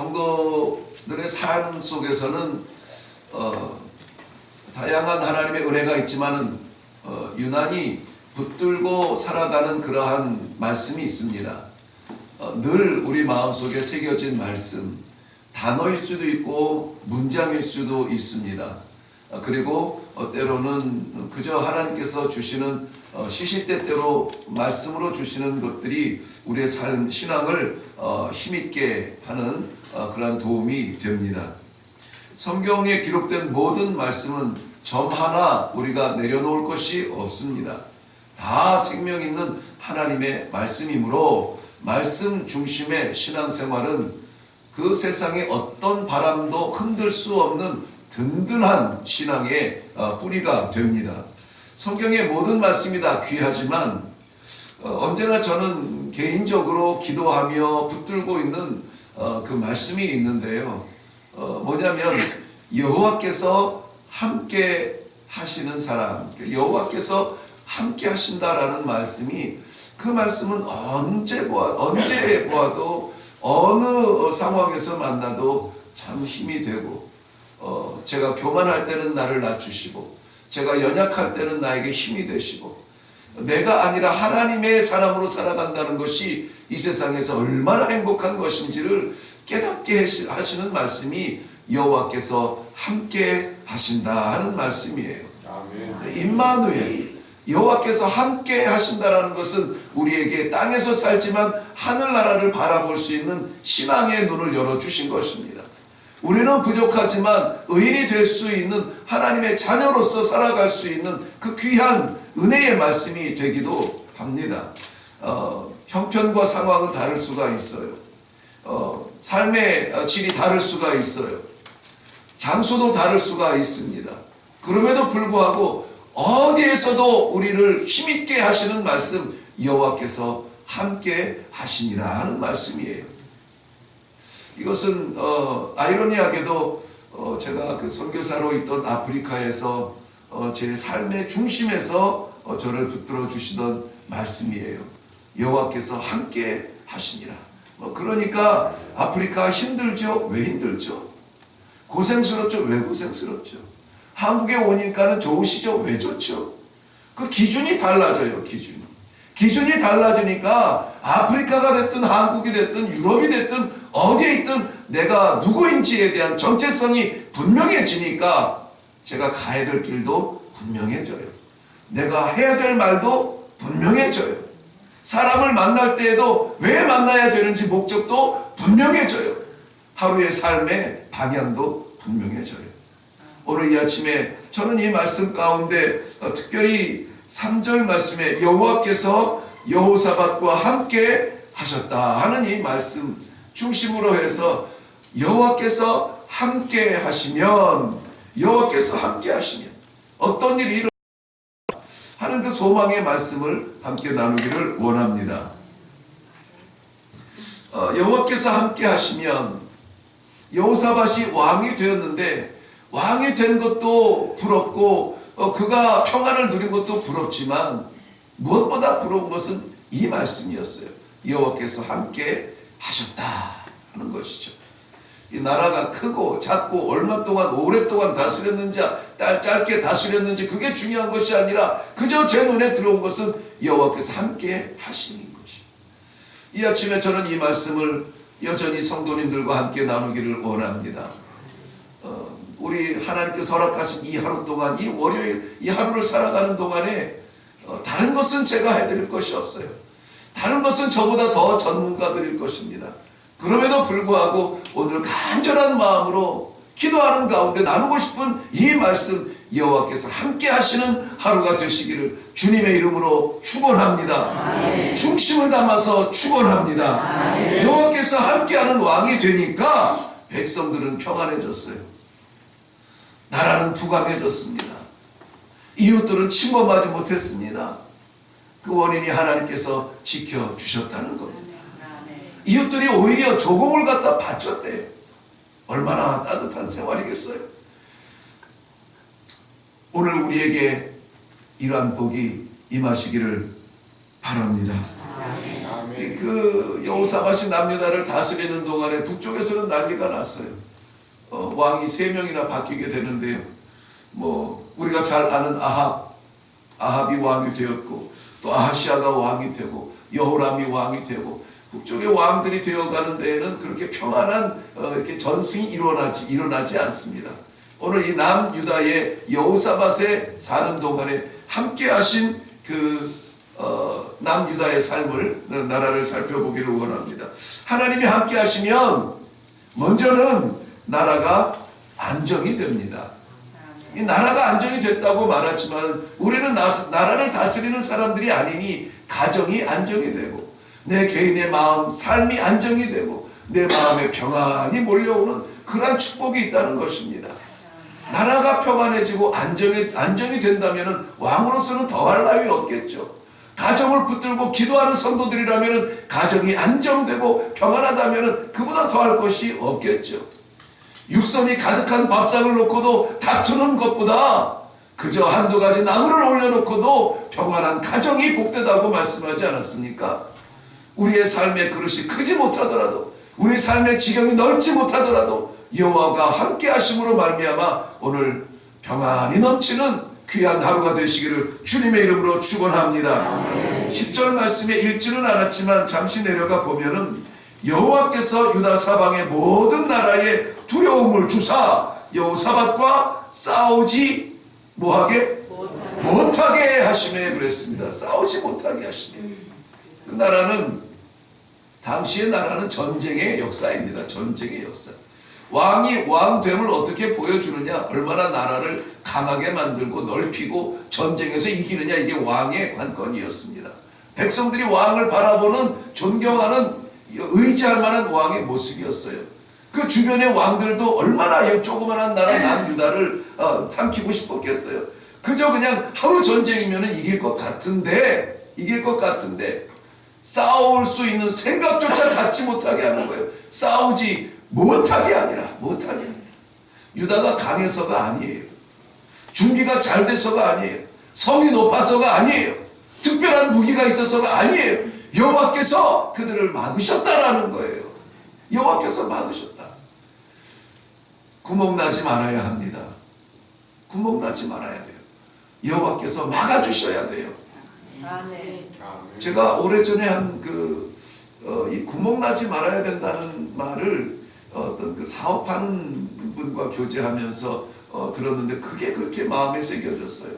성도들의 삶 속에서는 다양한 하나님의 은혜가 있지만은 유난히 붙들고 살아가는 그러한 말씀이 있습니다. 늘 우리 마음속에 새겨진 말씀, 단어일 수도 있고 문장일 수도 있습니다. 그리고 때로는 그저 하나님께서 주시는 시시때때로 말씀으로 주시는 것들이 우리의 삶, 신앙을 힘있게 하는 그러한 도움이 됩니다. 성경에 기록된 모든 말씀은 점 하나 우리가 내려놓을 것이 없습니다. 다 생명 있는 하나님의 말씀이므로 말씀 중심의 신앙생활은 그 세상의 어떤 바람도 흔들 수 없는 든든한 신앙의 뿌리가 됩니다. 성경의 모든 말씀이 다 귀하지만 언제나 저는 개인적으로 기도하며 붙들고 있는 그 말씀이 있는데요. 뭐냐면 여호와께서 함께 하시는 사람, 여호와께서 함께 하신다라는 말씀이, 그 말씀은 언제 보아도 어느 상황에서 만나도 참 힘이 되고, 제가 교만할 때는 나를 낮추시고, 제가 연약할 때는 나에게 힘이 되시고, 내가 아니라 하나님의 사람으로 살아간다는 것이 이 세상에서 얼마나 행복한 것인지를 깨닫게 하시는 말씀이 여호와께서 함께 하신다 하는 말씀이에요. 아멘. 임마누엘, 여호와께서 함께 하신다라는 것은 우리에게 땅에서 살지만 하늘나라를 바라볼 수 있는 신앙의 눈을 열어주신 것입니다. 우리는 부족하지만 의인이 될 수 있는 하나님의 자녀로서 살아갈 수 있는 그 귀한 은혜의 말씀이 되기도 합니다. 형편과 상황은 다를 수가 있어요. 삶의 질이 다를 수가 있어요. 장소도 다를 수가 있습니다. 그럼에도 불구하고 어디에서도 우리를 힘있게 하시는 말씀, 여호와께서 함께 하시니라 하는 말씀이에요. 이것은 아이러니하게도 제가 그 선교사로 있던 아프리카에서 제 삶의 중심에서 저를 붙들어 주시던 말씀이에요. 여호와께서 함께 하시니라. 그러니까 아프리카 힘들죠? 왜 힘들죠? 고생스럽죠? 왜 고생스럽죠? 한국에 오니까는 좋으시죠? 왜 좋죠? 그 기준이 달라져요. 기준이 달라지니까 아프리카가 됐든 한국이 됐든 유럽이 됐든 어디에 있든 내가 누구인지에 대한 정체성이 분명해지니까 제가 가야 될 길도 분명해져요. 내가 해야 될 말도 분명해져요. 사람을 만날 때에도 왜 만나야 되는지 목적도 분명해져요. 하루의 삶의 방향도 분명해져요. 오늘 이 아침에 저는 이 말씀 가운데 특별히 3절 말씀에 여호와께서 여호사밧과 함께 하셨다 하는 이 말씀 중심으로 해서 여호와께서 함께 하시면 어떤 일이 일어날까 하는 그 소망의 말씀을 함께 나누기를 원합니다. 여호와께서 함께 하시면, 여호사밧이 왕이 되었는데 왕이 된 것도 부럽고 그가 평안을 누린 것도 부럽지만 무엇보다 부러운 것은 이 말씀이었어요. 여호와께서 함께 하셨다 하는 것이죠. 이 나라가 크고 작고 얼마 동안 오랫동안 다스렸는지 짧게 다스렸는지 그게 중요한 것이 아니라 그저 제 눈에 들어온 것은 여호와께서 함께 하시는 것이죠. 이 아침에 저는 이 말씀을 여전히 성도님들과 함께 나누기를 원합니다. 우리 하나님께서 허락하신 이 하루 동안, 이 월요일 이 하루를 살아가는 동안에 다른 것은 제가 해드릴 것이 없어요. 다른 것은 저보다 더 전문가들일 것입니다. 그럼에도 불구하고 오늘 간절한 마음으로 기도하는 가운데 나누고 싶은 이 말씀, 여호와께서 함께 하시는 하루가 되시기를 주님의 이름으로 축원합니다. 중심을 담아서 축원합니다. 여호와께서 함께하는 왕이 되니까 백성들은 평안해졌어요. 나라는 부강해졌습니다. 이웃들은 침범하지 못했습니다. 그 원인이 하나님께서 지켜주셨다는 겁니다. 이웃들이 오히려 조공을 갖다 바쳤대요. 얼마나 따뜻한 생활이겠어요. 오늘 우리에게 이러한 복이 임하시기를 바랍니다. 그 여호사밧이 남유다를 다스리는 동안에 북쪽에서는 난리가 났어요. 왕이 3명이나 바뀌게 되는데요. 뭐 우리가 잘 아는 아합이 왕이 되었고, 또 아하시아가 왕이 되고, 여호람이 왕이 되고, 북쪽의 왕들이 되어가는 데에는 그렇게 평안한 이렇게 전승이 일어나지 않습니다. 오늘 이 남유다의 여호사밧에 사는 동안에 함께하신 그 남유다의 삶을, 나라를 살펴보기를 원합니다. 하나님이 함께하시면 먼저는 나라가 안정이 됩니다. 이 나라가 안정이 됐다고 말하지만 우리는 나라를 다스리는 사람들이 아니니 가정이 안정이 되고, 내 개인의 마음, 삶이 안정이 되고, 내 마음에 평안이 몰려오는 그러한 축복이 있다는 것입니다. 나라가 평안해지고 안정이 된다면 왕으로서는 더할 나위 없겠죠. 가정을 붙들고 기도하는 성도들이라면 가정이 안정되고 평안하다면 그보다 더할 것이 없겠죠. 육선이 가득한 밥상을 놓고도 다투는 것보다 그저 한두 가지 나무를 올려놓고도 평안한 가정이 복되다고 말씀하지 않았습니까? 우리의 삶의 그릇이 크지 못하더라도, 우리 삶의 지경이 넓지 못하더라도 여호와가 함께 하심으로 말미암아 오늘 평안이 넘치는 귀한 하루가 되시기를 주님의 이름으로 축원합니다. 10절 말씀에 읽지는 않았지만 잠시 내려가 보면은 여호와께서 유다 사방의 모든 나라에 두려움을 주사 여호사밧과 싸우지 못하게 하시매 그랬습니다. 싸우지 못하게 하시매. 그 나라는, 당시의 나라는 전쟁의 역사입니다. 전쟁의 역사. 왕이 왕됨을 어떻게 보여주느냐, 얼마나 나라를 강하게 만들고 넓히고 전쟁에서 이기느냐, 이게 왕의 관건이었습니다. 백성들이 왕을 바라보는, 존경하는, 의지할 만한 왕의 모습이었어요. 그 주변의 왕들도 얼마나 이 조그만한 나라 남유다를 삼키고 싶었겠어요. 그저 그냥 하루 전쟁이면 이길 것 같은데 싸울 수 있는 생각조차 갖지 못하게 하는 거예요. 싸우지 못하게 아니라. 유다가 강해서가 아니에요. 준비가 잘 돼서가 아니에요. 성이 높아서가 아니에요. 특별한 무기가 있어서가 아니에요. 여호와께서 그들을 막으셨다라는 거예요. 여호와께서 막으셨다. 구멍 나지 말아야 합니다. 구멍 나지 말아야 돼요. 여호와께서 막아주셔야 돼요. 제가 오래전에 한 이 구멍 나지 말아야 된다는 말을 어떤 그 사업하는 분과 교제하면서 들었는데 그게 그렇게 마음에 새겨졌어요.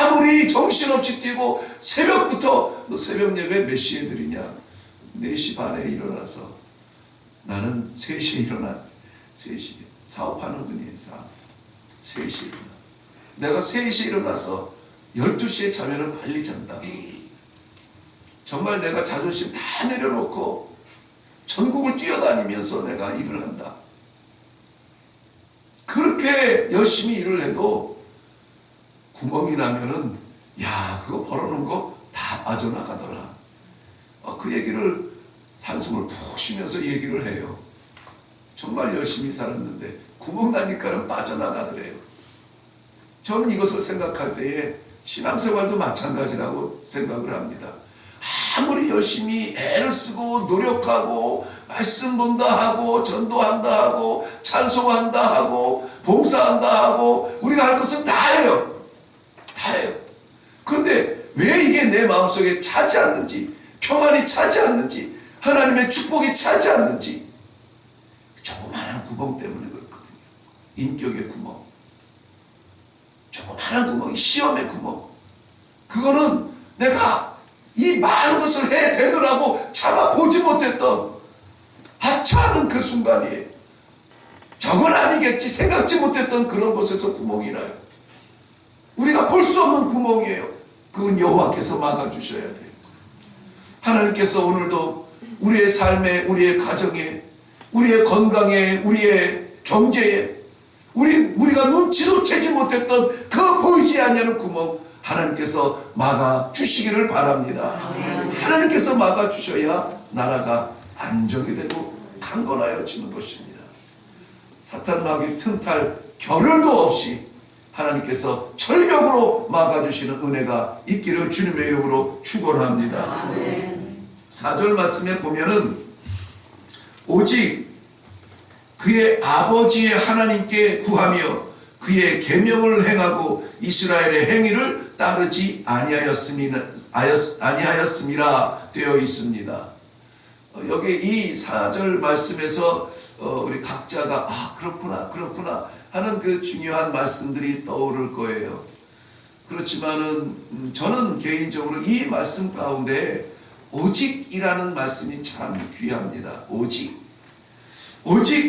아무리 정신없이 뛰고 새벽부터, 너 새벽 예배 몇 시에 드리냐? 4시 반에 일어나서, 나는 3시에 일어나. 3시 사업하는 분이에요. 3시에 일어나. 내가 3시에 일어나서 12시에 자면은 빨리 잔다. 정말 내가 자존심 다 내려놓고 전국을 뛰어다니면서 내가 일을 한다. 그렇게 열심히 일을 해도 구멍이 나면은, 야, 그거 벌어놓은 거 다 빠져나가더라. 그 얘기를 한숨을 푹 쉬면서 얘기를 해요. 정말 열심히 살았는데 구멍 나니까는 빠져나가더래요. 저는 이것을 생각할 때에 신앙생활도 마찬가지라고 생각을 합니다. 아무리 열심히 애를 쓰고 노력하고 말씀 본다 하고 전도한다 하고 찬송한다 하고 봉사한다 하고 우리가 할 것은 다 해요. 다 해요. 그런데 왜 이게 내 마음속에 차지 않는지, 평안이 차지 않는지, 하나님의 축복이 차지 않는지, 조그마한 구멍 때문에 그렇거든요. 인격의 구멍, 조그마한 구멍이 시험의 구멍. 그거는 내가 이 많은 것을 해대느라고 참아보지 못했던 하찮은 그 순간이에요. 저건 아니겠지 생각지 못했던 그런 곳에서 구멍이 나요. 우리가 볼 수 없는 구멍이에요. 그건 여호와께서 막아주셔야 돼요. 하나님께서 오늘도 우리의 삶에, 우리의 가정에, 우리의 건강에, 우리의 경제에, 우리가 눈치도 채지 못했던 그 보이지 않는 구멍 하나님께서 막아주시기를 바랍니다. 하나님께서 막아주셔야 나라가 안정이 되고 강건하여지는 것입니다. 사탄 마귀 틈탈 겨를도 없이 하나님께서 철벽으로 막아주시는 은혜가 있기를 주님의 이름으로 축원합니다. 4절 말씀에 보면은 오직 그의 아버지의 하나님께 구하며 그의 계명을 행하고 이스라엘의 행위를 따르지 아니하였음이라 되어 있습니다. 여기 이 4절 말씀에서 우리 각자가 그렇구나 하는 그 중요한 말씀들이 떠오를 거예요. 그렇지만은 저는 개인적으로 이 말씀 가운데 오직이라는 말씀이 참 귀합니다. 오직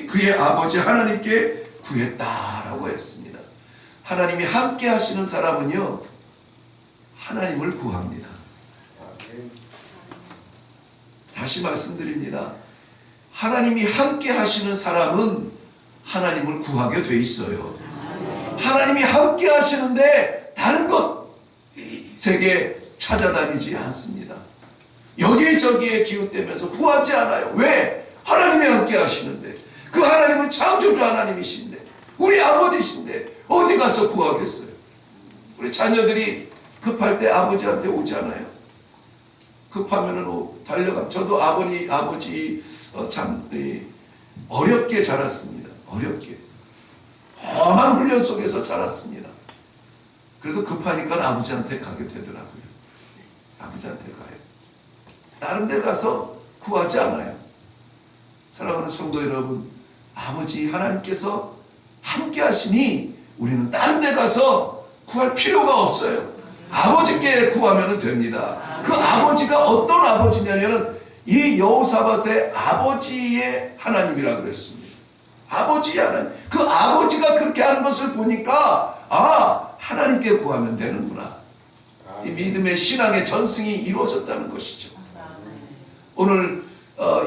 그의 아버지 하나님께 구했다라고 했습니다. 하나님이 함께 하시는 사람은요, 하나님을 구합니다. 다시 말씀드립니다. 하나님이 함께 하시는 사람은 하나님을 구하게 돼 있어요. 하나님이 함께 하시는데 다른 것에게 찾아다니지 않습니다. 여기저기에 기웃대면서 구하지 않아요. 왜? 하나님이 함께 하시는데. 그 하나님은 창조주 하나님이신데, 우리 아버지신데 어디 가서 구하겠어요? 우리 자녀들이 급할 때 아버지한테 오지 않아요? 급하면은 달려가. 저도 아버지 참 어렵게 자랐습니다. 어렵게. 험한 훈련 속에서 자랐습니다. 그래도 급하니까 아버지한테 가게 되더라고요. 아버지한테 가요. 다른 데 가서 구하지 않아요. 사랑하는 성도 여러분, 아버지 하나님께서 함께 하시니 우리는 다른 데 가서 구할 필요가 없어요. 아버지께 구하면 됩니다. 그 아버지가 어떤 아버지냐면은 이 여호사밧의 아버지의 하나님이라고 그랬습니다. 아버지의 하나님. 그 아버지가 그렇게 하는 것을 보니까 하나님께 구하면 되는구나. 이 믿음의 신앙의 전승이 이루어졌다는 것이죠. 오늘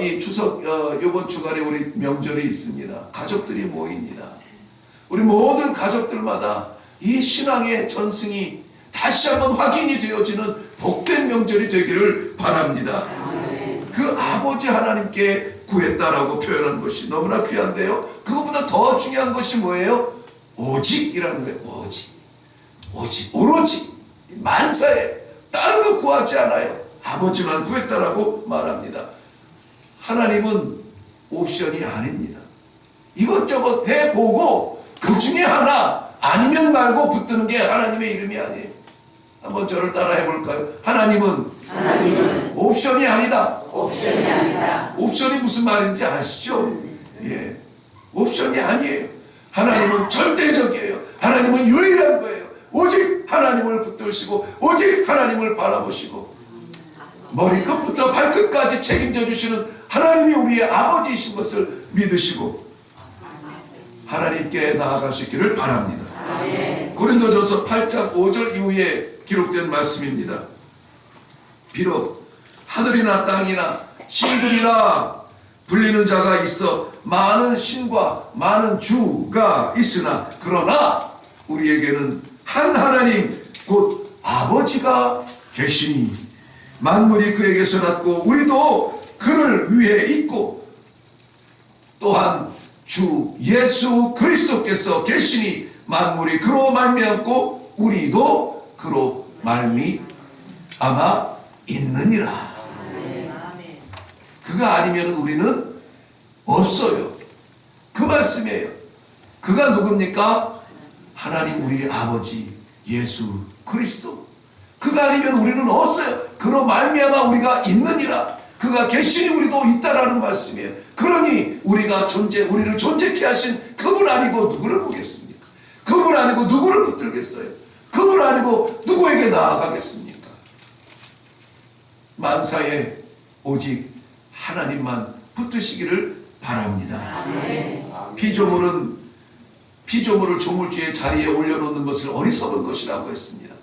이 추석 이번 주간에 우리 명절이 있습니다. 가족들이 모입니다. 우리 모든 가족들마다 이 신앙의 전승이 다시 한번 확인이 되어지는 복된 명절이 되기를 바랍니다. 그 아버지 하나님께 구했다라고 표현한 것이 너무나 귀한데요. 그것보다 더 중요한 것이 뭐예요? 오직이라는 거예요. 오직 오로지 만사에 다른 거 구하지 않아요. 아버지만 구했다라고 말합니다. 하나님은 옵션이 아닙니다. 이것저것 해보고 그 중에 하나 아니면 말고 붙드는 게 하나님의 이름이 아니에요. 한번 저를 따라 해볼까요? 하나님은 옵션이 아니다. 옵션이 무슨 말인지 아시죠? 예, 옵션이 아니에요. 하나님은 절대적이에요. 하나님은 유일한 거예요. 오직 하나님을 붙드시고 오직 하나님을 바라보시고 머리끝부터 발끝까지 책임져 주시는 하나님이 우리의 아버지이신 것을 믿으시고 하나님께 나아가시기를 바랍니다. 고린도전서 8장 5절 이후에 기록된 말씀입니다. 비록 하늘이나 땅이나 신들이라 불리는 자가 있어 많은 신과 많은 주가 있으나 그러나 우리에게는 한 하나님 곧 아버지가 계시니 만물이 그에게서 났고 우리도 그를 위해 있고 또한 주 예수 그리스도께서 계시니 만물이 그로 말미암고 우리도 그로 말미암아 있느니라. 그가 아니면 우리는 없어요. 그 말씀이에요. 그가 누굽니까? 하나님 우리 아버지 예수 그리스도. 그가 아니면 우리는 없어요. 그로 말미암아 우리가 있느니라. 그가 계시니 우리도 있다라는 말씀이에요. 그러니 우리를 존재케 하신 그분 아니고 누구를 보겠습니까? 그분 아니고 누구를 붙들겠어요? 그분 아니고 누구에게 나아가겠습니까? 만사에 오직 하나님만 붙드시기를 바랍니다. 피조물을 조물주의 자리에 올려놓는 것을 어리석은 것이라고 했습니다.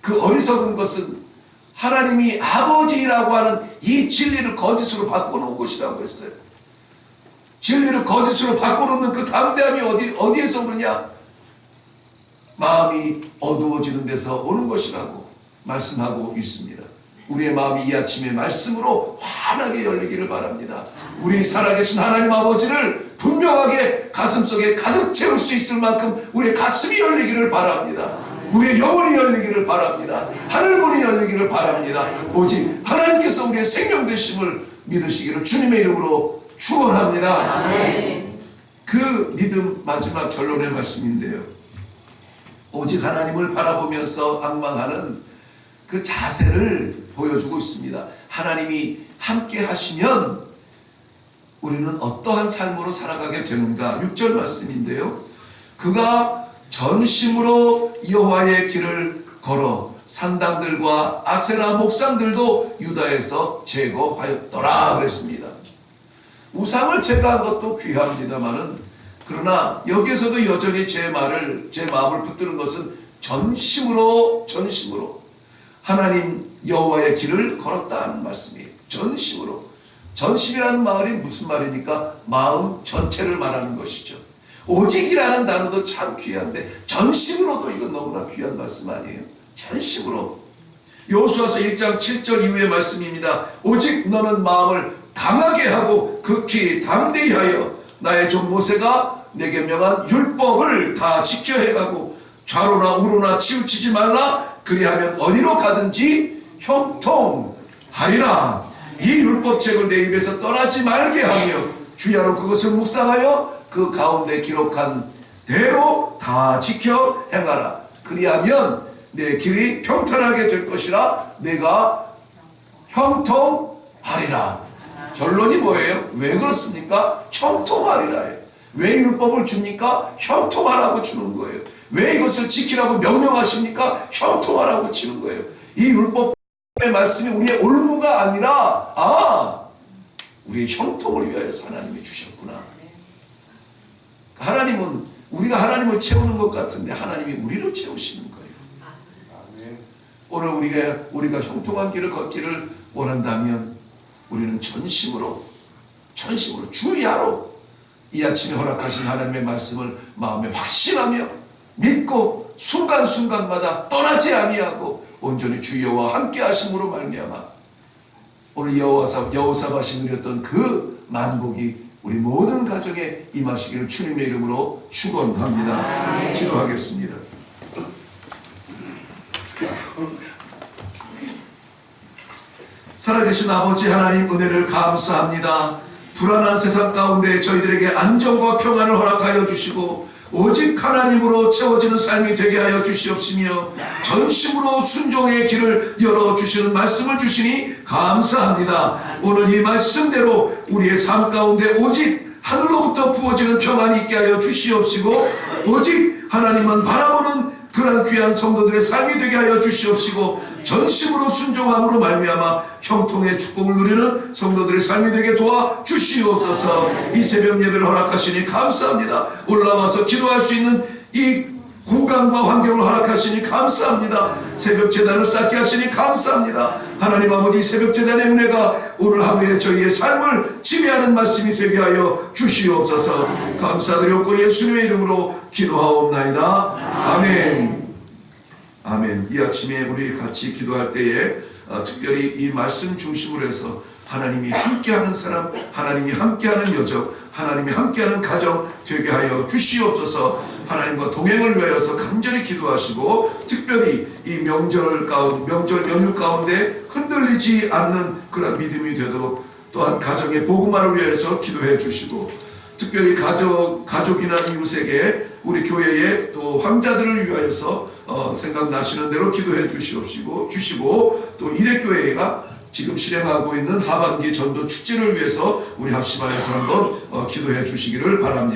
그 어리석은 것은 하나님이 아버지라고 하는 이 진리를 거짓으로 바꿔놓은 것이라고 했어요. 진리를 거짓으로 바꿔놓는 그 담대함이 어디에서 오느냐? 마음이 어두워지는 데서 오는 것이라고 말씀하고 있습니다. 우리의 마음이 이 아침에 말씀으로 환하게 열리기를 바랍니다. 우리 살아계신 하나님 아버지를 분명하게 가슴속에 가득 채울 수 있을 만큼 우리의 가슴이 열리기를 바랍니다. 우리의 영혼이 열리기를 바랍니다. 하늘문이 열리기를 바랍니다. 오직 하나님께서 우리의 생명 되심을 믿으시기를 주님의 이름으로 축원합니다. 그 믿음 마지막 결론의 말씀인데요, 오직 하나님을 바라보면서 앙망하는 그 자세를 보여주고 있습니다. 하나님이 함께 하시면 우리는 어떠한 삶으로 살아가게 되는가. 6절 말씀인데요, 그가 전심으로 여호와의 길을 걸어 산당들과 아세라 목상들도 유다에서 제거하였더라 그랬습니다. 우상을 제거한 것도 귀합니다마는, 그러나 여기에서도 여전히 제 마음을 붙드는 것은 전심으로 하나님 여호와의 길을 걸었다는 말씀이에요. 전심으로. 전심이라는 말이 무슨 말입니까? 마음 전체를 말하는 것이죠. 오직이라는 단어도 참 귀한데 전심으로도 이건 너무나 귀한 말씀 아니에요? 전심으로. 여호수아서 1장 7절 이후의 말씀입니다. 오직 너는 마음을 강하게 하고 극히 담대히 하여 나의 종 모세가 내게 명한 율법을 다 지켜 행하고 좌로나 우로나 치우치지 말라. 그리하면 어디로 가든지 형통하리라. 이 율법책을 내 입에서 떠나지 말게 하며 주야로 그것을 묵상하여 그 가운데 기록한 대로 다 지켜 행하라. 그리하면 내 길이 평탄하게 될 것이라. 내가 형통하리라. 결론이 뭐예요? 왜 그렇습니까? 형통하리라. 왜 율법을 줍니까? 형통하라고 주는 거예요. 왜 이것을 지키라고 명령하십니까? 형통하라고 치는 거예요. 이 율법의 말씀이 우리의 올무가 아니라 우리의 형통을 위하여서 하나님이 주셨구나. 하나님은 우리가 하나님을 채우는 것 같은데 하나님이 우리를 채우시는 거예요. 오늘 우리가 형통한 길을 걷기를 원한다면 우리는 전심으로 주야로 이 아침에 허락하신 하나님의 말씀을 마음에 확신하며 믿고 순간순간마다 떠나지 아니하고 온전히 주 여호와 함께 하심으로 말미암아 오늘 여호사밧이 누렸던 그 만복이 우리 모든 가정에 임하시기를 주님의 이름으로 축원합니다. 기도하겠습니다. 살아계신 아버지 하나님, 은혜를 감사합니다. 불안한 세상 가운데 저희들에게 안정과 평안을 허락하여 주시고 오직 하나님으로 채워지는 삶이 되게 하여 주시옵시며 전심으로 순종의 길을 열어주시는 말씀을 주시니 감사합니다. 오늘 이 말씀대로 우리의 삶 가운데 오직 하늘로부터 부어지는 평안이 있게 하여 주시옵시고 오직 하나님만 바라보는 그러한 귀한 성도들의 삶이 되게 하여 주시옵시고 전심으로 순종함으로 말미암아 형통의 축복을 누리는 성도들의 삶이 되게 도와 주시옵소서. 이 새벽 예배를 허락하시니 감사합니다. 올라와서 기도할 수 있는 이 공간과 환경을 허락하시니 감사합니다. 새벽 제단을 쌓게 하시니 감사합니다. 하나님 아버지, 새벽 제단의 은혜가 오늘 하루에 저희의 삶을 지배하는 말씀이 되게 하여 주시옵소서. 감사드렸고 예수님의 이름으로 기도하옵나이다. 아멘. 아멘. 이 아침에 우리 같이 기도할 때에 특별히 이 말씀 중심으로 해서 하나님이 함께하는 사람, 하나님이 함께하는 여정, 하나님이 함께하는 가정 되게 하여 주시옵소서. 하나님과 동행을 위하여서 간절히 기도하시고 특별히 이 명절 연휴 가운데 흔들리지 않는 그런 믿음이 되도록 또한 가정의 복음화를 위해서 기도해 주시고 특별히 가족이나 이웃에게 우리 교회의 또 황자들을 위하여서 생각나시는 대로 기도해 주시고 또 일회교회가 지금 실행하고 있는 하반기 전도 축제를 위해서 우리 합심하여서 한번 기도해 주시기를 바랍니다.